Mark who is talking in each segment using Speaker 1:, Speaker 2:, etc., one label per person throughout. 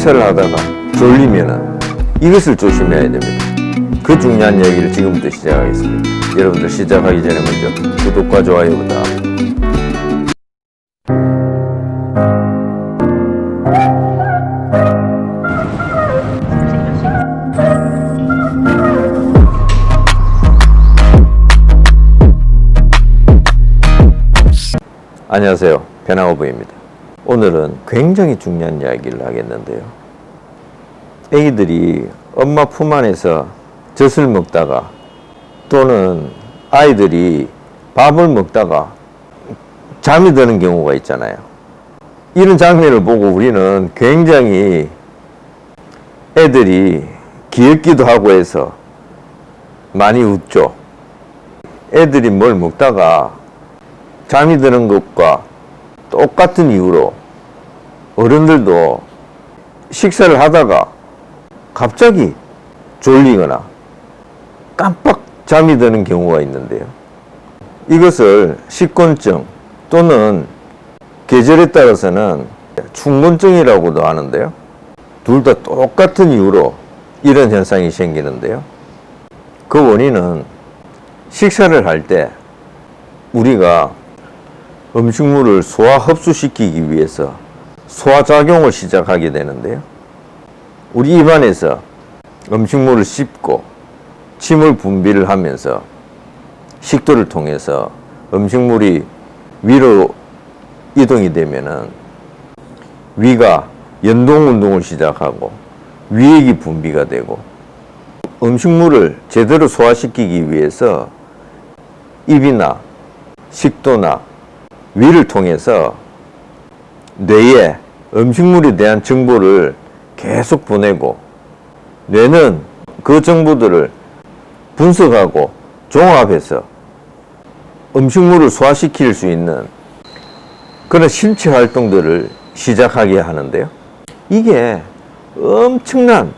Speaker 1: 식사를 하다가 졸리면은 이것을 조심해야 됩니다. 그 중요한 얘기를 지금부터 시작하겠습니다. 여러분들 시작하기 전에 먼저 구독과 좋아요 부탁합니다. 안녕하세요. 변화오브입니다. 오늘은 굉장히 중요한 이야기를 하겠는데요. 애기들이 엄마 품 안에서 젖을 먹다가 또는 아이들이 밥을 먹다가 잠이 드는 경우가 있잖아요. 이런 장면을 보고 우리는 굉장히 애들이 귀엽기도 하고 해서 많이 웃죠. 애들이 뭘 먹다가 잠이 드는 것과 똑같은 이유로 어른들도 식사를 하다가 갑자기 졸리거나 깜빡 잠이 드는 경우가 있는데요. 이것을 식곤증 또는 계절에 따라서는 충곤증이라고도 하는데요. 둘 다 똑같은 이유로 이런 현상이 생기는데요. 그 원인은 식사를 할 때 우리가 음식물을 소화 흡수시키기 위해서 소화작용을 시작하게 되는데요. 우리 입안에서 음식물을 씹고 침을 분비를 하면서 식도를 통해서 음식물이 위로 이동이 되면은 위가 연동 운동을 시작하고 위액이 분비가 되고 음식물을 제대로 소화시키기 위해서 입이나 식도나 위를 통해서 뇌에 음식물에 대한 정보를 계속 보내고 뇌는 그 정보들을 분석하고 종합해서 음식물을 소화시킬 수 있는 그런 신체 활동들을 시작하게 하는데요. 이게 엄청난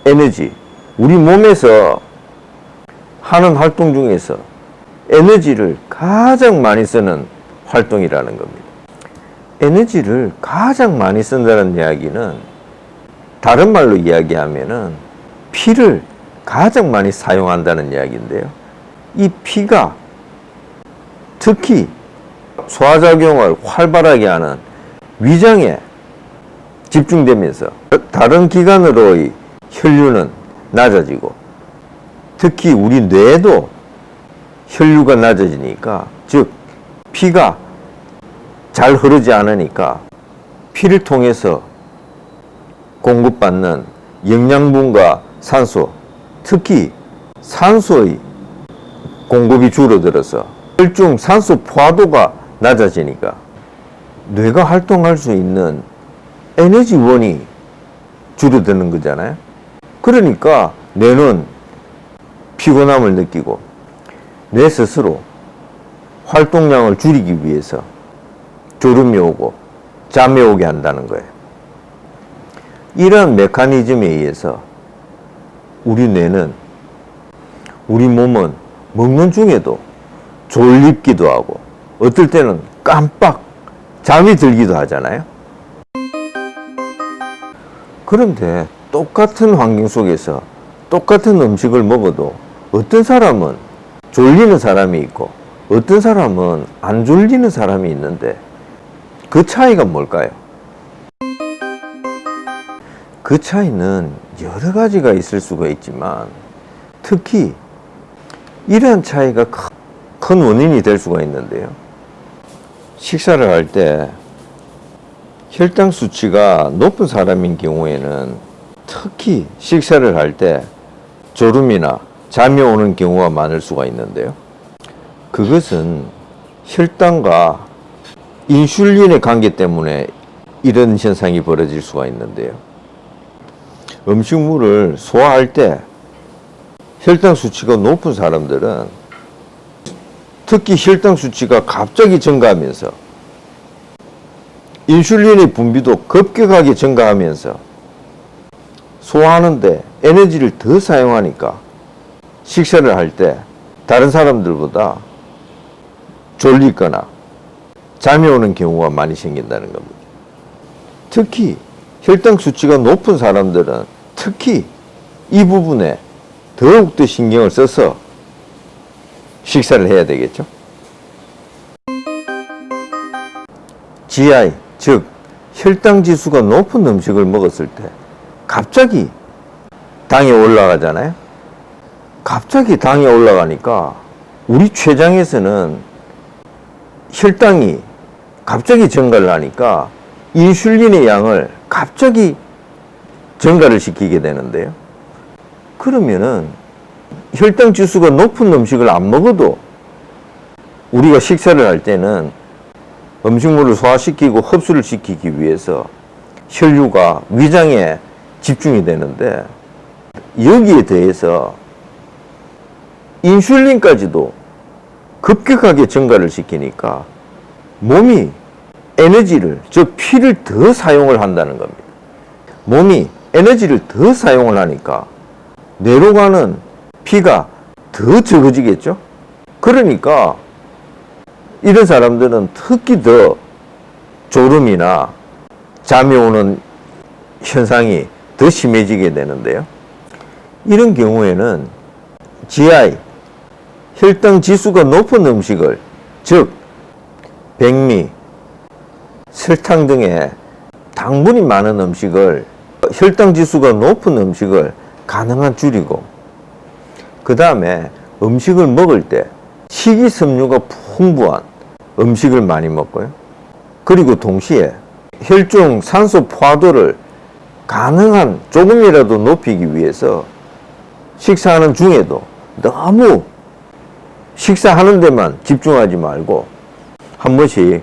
Speaker 1: 에너지, 우리 몸에서 하는 활동 중에서 에너지를 가장 많이 쓰는 활동이라는 겁니다. 에너지를 가장 많이 쓴다는 이야기는 다른 말로 이야기하면은 피를 가장 많이 사용한다는 이야기인데요. 이 피가 특히 소화작용을 활발하게 하는 위장에 집중되면서 다른 기관으로의 혈류는 낮아지고 특히 우리 뇌도 혈류가 낮아지니까 즉 피가 잘 흐르지 않으니까 피를 통해서 공급받는 영양분과 산소, 특히 산소의 공급이 줄어들어서 혈중 산소 포화도가 낮아지니까 뇌가 활동할 수 있는 에너지원이 줄어드는 거잖아요. 그러니까 뇌는 피곤함을 느끼고 뇌 스스로 활동량을 줄이기 위해서 졸음이 오고 잠이 오게 한다는 거예요. 이런 메커니즘에 의해서 우리 뇌는, 우리 몸은 먹는 중에도 졸립기도 하고 어떨 때는 깜빡 잠이 들기도 하잖아요. 그런데 똑같은 환경 속에서 똑같은 음식을 먹어도 어떤 사람은 졸리는 사람이 있고 어떤 사람은 안 졸리는 사람이 있는데 그 차이가 뭘까요? 그 차이는 여러 가지가 있을 수가 있지만 특히 이러한 차이가 큰 원인이 될 수가 있는데요. 식사를 할 때 혈당 수치가 높은 사람인 경우에는 특히 식사를 할 때 졸음이나 잠이 오는 경우가 많을 수가 있는데요. 그것은 혈당과 인슐린의 관계 때문에 이런 현상이 벌어질 수가 있는데요. 음식물을 소화할 때 혈당 수치가 높은 사람들은 특히 혈당 수치가 갑자기 증가하면서 인슐린의 분비도 급격하게 증가하면서 소화하는데 에너지를 더 사용하니까 식사를 할 때 다른 사람들보다 졸리거나 잠이 오는 경우가 많이 생긴다는 겁니다. 특히 혈당 수치가 높은 사람들은 특히 이 부분에 더욱더 신경을 써서 식사를 해야 되겠죠. GI, 즉 혈당 지수가 높은 음식을 먹었을 때 갑자기 당이 올라가잖아요. 갑자기 당이 올라가니까 우리 췌장에서는 혈당이 갑자기 증가를 하니까 인슐린의 양을 갑자기 증가를 시키게 되는데요. 그러면은 혈당 지수가 높은 음식을 안 먹어도 우리가 식사를 할 때는 음식물을 소화시키고 흡수를 시키기 위해서 혈류가 위장에 집중이 되는데 여기에 대해서 인슐린까지도 급격하게 증가를 시키니까 몸이 에너지를, 즉 피를 더 사용을 한다는 겁니다. 몸이 에너지를 더 사용을 하니까 뇌로 가는 피가 더 적어지겠죠. 그러니까 이런 사람들은 특히 더 졸음이나 잠이 오는 현상이 더 심해지게 되는데요. 이런 경우에는 GI, 혈당 지수가 높은 음식을, 즉 백미, 설탕 등의 당분이 많은 음식을, 혈당 지수가 높은 음식을 가능한 줄이고, 그 다음에 음식을 먹을 때 식이섬유가 풍부한 음식을 많이 먹고요. 그리고 동시에 혈중 산소 포화도를 가능한 조금이라도 높이기 위해서 식사하는 중에도 너무 식사하는 데만 집중하지 말고 한 번씩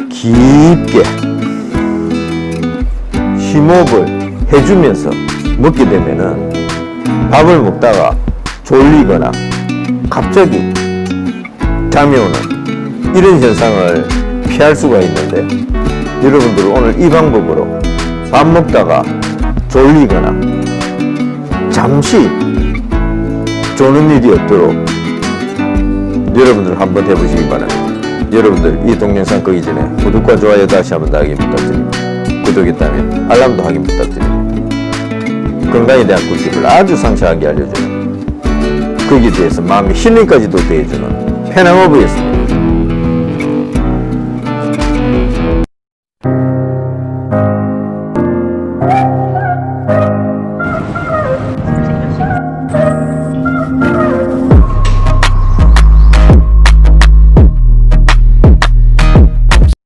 Speaker 1: 깊게 심호흡을 해주면서 먹게 되면은 밥을 먹다가 졸리거나 갑자기 잠이 오는 이런 현상을 피할 수가 있는데, 여러분들 오늘 이 방법으로 밥 먹다가 졸리거나 잠시 조는 일이 없도록 여러분들 한번 해보시기 바랍니다. 여러분들 이 동영상 끄기 전에 구독과 좋아요 다시 한번 더 확인 부탁드립니다. 구독했다면 알람도 확인 부탁드립니다. 건강에 대한 꿀팁을 아주 상세하게 알려주는, 거기에 대해서 마음의 힐링까지도 더해주는 페낭어브였습니다.